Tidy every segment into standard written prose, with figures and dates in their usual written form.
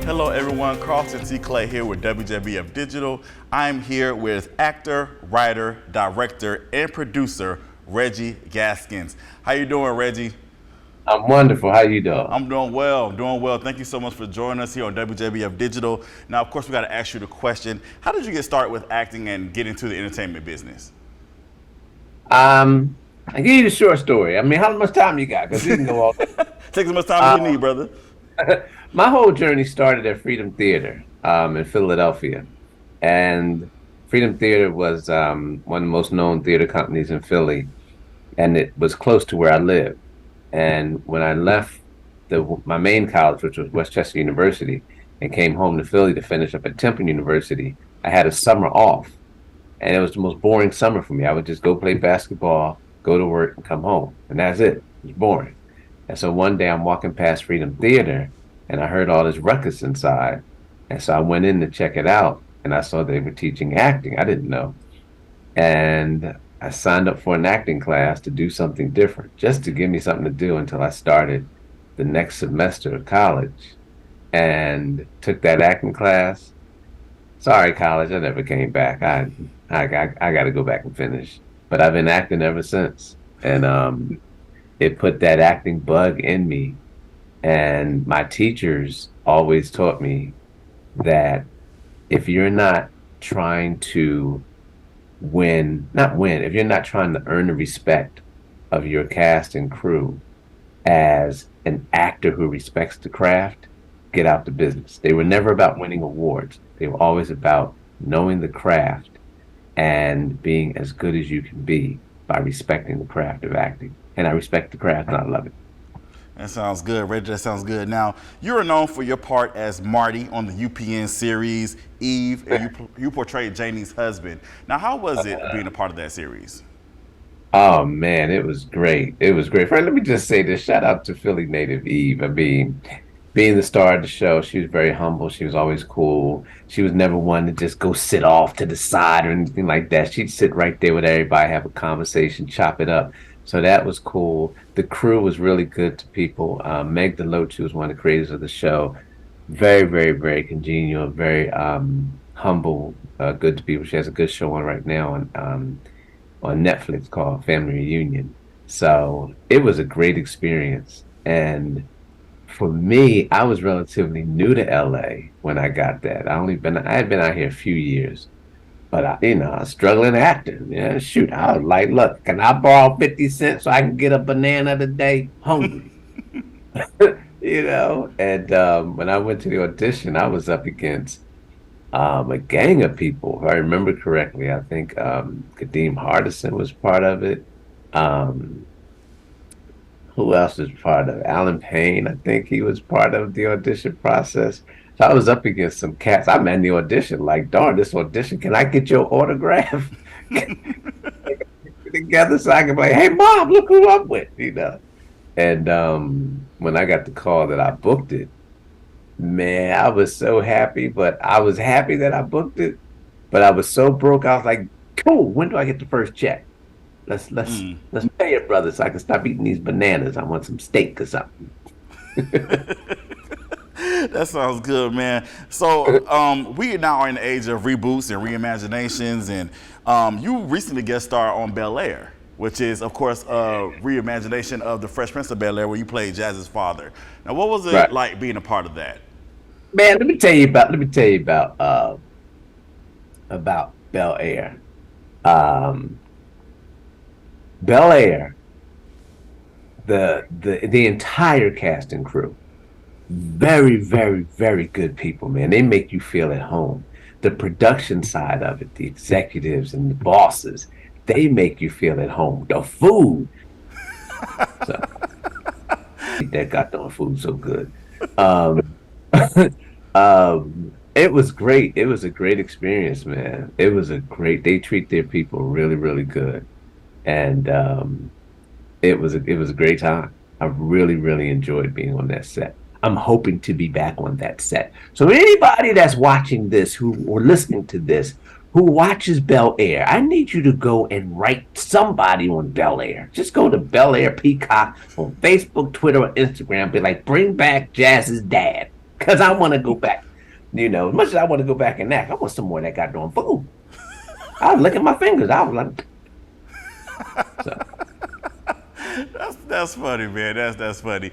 Hello everyone, Carlton T. Clay here with WJBF Digital. I'm here with actor, writer, director, and producer Reggie Gaskins. How you doing, Reggie? I'm wonderful. How you doing? I'm doing well. Thank you so much for joining us here on WJBF Digital. Now, of course, we got to ask you the question, how did you get started with acting and get into the entertainment business? I give you the short story. I mean, how much time you got? Because we can go all day. Take as much time as you need, brother. My whole journey started at Freedom Theater in Philadelphia. And Freedom Theater was one of the most known theater companies in Philly. And it was close to where I lived. And when I left my main college, which was Westchester University, and came home to Philly to finish up at Temple University, I had a summer off. And it was the most boring summer for me. I would just go play basketball, go to work, and come home. And that's it. It was boring. And so one day I'm walking past Freedom Theater, and I heard all this ruckus inside. And so I went in to check it out, and I saw they were teaching acting. I didn't know. And I signed up for an acting class to do something different, just to give me something to do until I started the next semester of college, and took that acting class. Sorry, college, I never came back. I got to go back and finish. But I've been acting ever since, and it put that acting bug in me. And my teachers always taught me that if you're not trying to if you're not trying to earn the respect of your cast and crew as an actor who respects the craft, get out the business. They were never about winning awards. They were always about knowing the craft and being as good as you can be by respecting the craft of acting. And I respect the craft and I love it. That sounds good, Reggie. That sounds good. Now, you are known for your part as Marty on the UPN series Eve, and you portrayed Janie's husband. Now, how was it being a part of that series? Oh man, it was great. It was great. Friend, let me just say this. Shout out to Philly native Eve. I mean, being the star of the show, she was very humble. She was always cool. She was never one to just go sit off to the side or anything like that. She'd sit right there with everybody, have a conversation, chop it up. So that was cool. The crew was really good to people. Meg Deloach, who was one of the creators of the show, very, very, very congenial, very humble, good to people. She has a good show on right now on Netflix called Family Reunion. So it was a great experience. And for me, I was relatively new to LA when I got that. I had been out here a few years. But a struggling actor. Yeah, shoot, I was like, look, can I borrow 50 cents so I can get a banana today? Hungry. And when I went to the audition, I was up against a gang of people. If I remember correctly, I think Kadeem Hardison was part of it. Who else was part of it? Alan Payne, I think he was part of the audition process. So I was up against some cats. I'm in the audition, like, darn, this audition, can I get your autograph? Together so I can be like, hey, Mom, look who I'm with, And when I got the call that I booked it, man, I was so happy, but I was happy that I booked it, but I was so broke, I was like, cool, when do I get the first check? Let's pay it, brother, so I can stop eating these bananas. I want some steak or something. That sounds good, man. So we now are in the age of reboots and reimaginations, and you recently guest starred on Bel-Air, which is, of course, a reimagination of the Fresh Prince of Bel-Air, where you played Jazz's father. Now, what was it like being a part of that? Man, let me tell you about Bel-Air. Bel-Air, the entire cast and crew. Very, very, very good people, man. They make you feel at home. The production side of it, the executives and the bosses, they make you feel at home. The food. So, that goddamn food so good. It was great. It was a great experience, man. They treat their people really, really good. And it was a great time. I really, really enjoyed being on that set. I'm hoping to be back on that set. So anybody that's watching this or listening to this who watches Bel-Air, I need you to go and write somebody on Bel-Air. Just go to Bel-Air Peacock on Facebook, Twitter, or Instagram. Be like, bring back Jazz's dad. because I want to go back. As much as I want to go back and act, I want some more of that goddamn food. I was licking my fingers. I was like, so. That's funny, man. That's funny.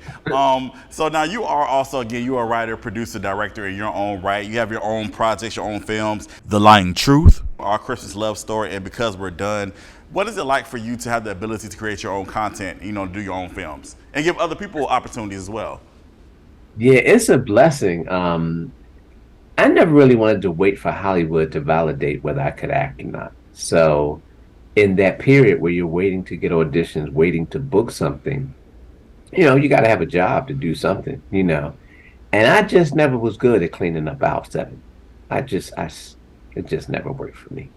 So now you are also, again, you are a writer, producer, director in your own right. You have your own projects, your own films. The Lying Truth, Our Christmas Love Story, and Because We're Done. What is it like for you to have the ability to create your own content, to do your own films and give other people opportunities as well? Yeah, it's a blessing. I never really wanted to wait for Hollywood to validate whether I could act or not. So in that period where you're waiting to get auditions, waiting to book something, you got to have a job to do something, And I just never was good at cleaning up aisle 7. It just never worked for me.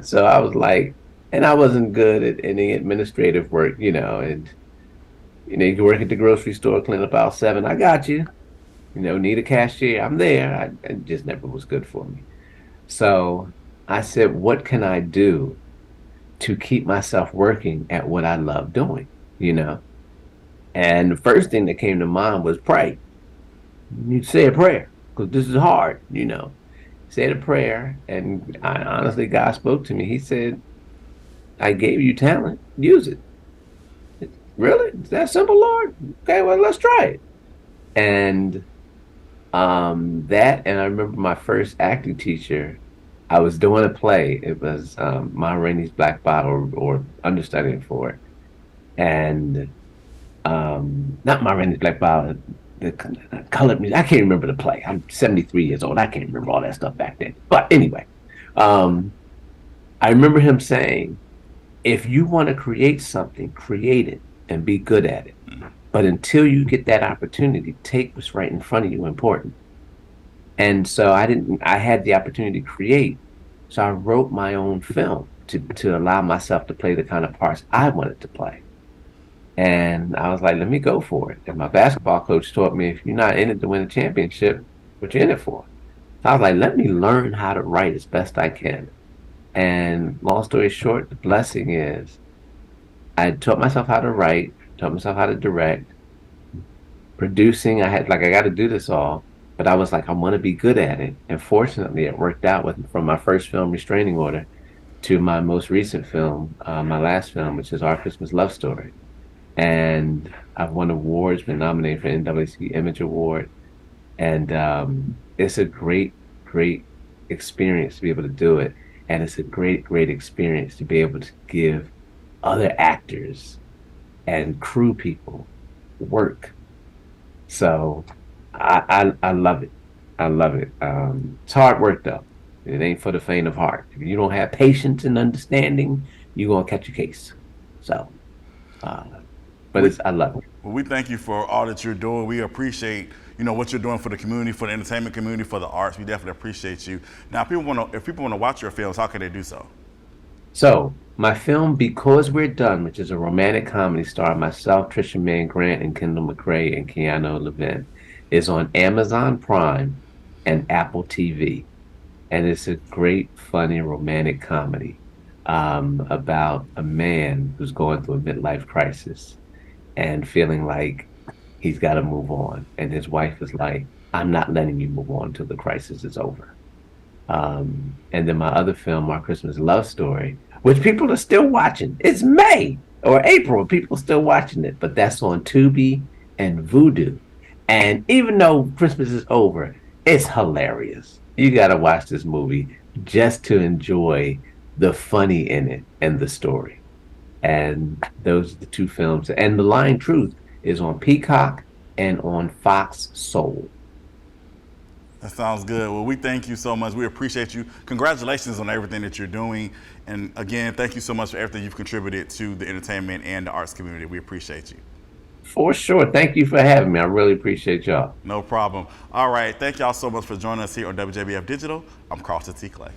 So I was like, and I wasn't good at any administrative work, and you can work at the grocery store, clean up aisle 7. I got you. Need a cashier. I'm there. It just never was good for me. So I said, what can I do to keep myself working at what I love doing, And the first thing that came to mind was pray. You say a prayer because this is hard, Said a prayer, and honestly, God spoke to me. He said, I gave you talent. Use it. Really? It's that simple, Lord? Okay, well, let's try it. And and I remember my first acting teacher, I was doing a play. It was Ma Rainey's Black Bottle or understudying for it. And not Ma Rainey's Black Bottle, the colored music. I can't remember the play. I'm 73 years old. I can't remember all that stuff back then. But anyway, I remember him saying, if you want to create something, create it and be good at it. But until you get that opportunity, take what's right in front of you important. And so I had the opportunity to create. So I wrote my own film to allow myself to play the kind of parts I wanted to play. And I was like, let me go for it. And my basketball coach taught me, if you're not in it to win a championship, what you're in it for? So I was like, let me learn how to write as best I can. And long story short, the blessing is I taught myself how to write, taught myself how to direct. Producing, I got to do this all, but I was like, I want to be good at it. And fortunately, it worked out from my first film, Restraining Order, to my most recent film, my last film, which is Our Christmas Love Story. And I've won awards, been nominated for NAACP Image Award. And it's a great, great experience to be able to do it. And it's a great, great experience to be able to give other actors and crew people work. So I love it. I love it. It's hard work though. It ain't for the faint of heart. If you don't have patience and understanding, you're gonna catch a case. So, but I love it. Well, we thank you for all that you're doing. We appreciate what you're doing for the community, for the entertainment community, for the arts. We definitely appreciate you. Now, if people want to watch your films, how can they do so? So my film, Because We're Done, which is a romantic comedy starring myself, Trisha Mann Grant, and Kendall McRae, and Keanu Levin, is on Amazon Prime and Apple TV. And it's a great, funny, romantic comedy about a man who's going through a midlife crisis and feeling like he's got to move on. And his wife is like, I'm not letting you move on until the crisis is over. And then my other film, Our Christmas Love Story, which people are still watching. It's May or April. People are still watching it, but that's on Tubi and Vudu. And even though Christmas is over, it's hilarious. You got to watch this movie just to enjoy the funny in it and the story. And those are the two films. And The Lying Truth is on Peacock and on Fox Soul. That sounds good. Well, we thank you so much. We appreciate you. Congratulations on everything that you're doing. And again, thank you so much for everything you've contributed to the entertainment and the arts community. We appreciate you. For sure. Thank you for having me. I really appreciate y'all. No problem. All right. Thank y'all so much for joining us here on WJBF Digital. I'm Carlton T. Clay.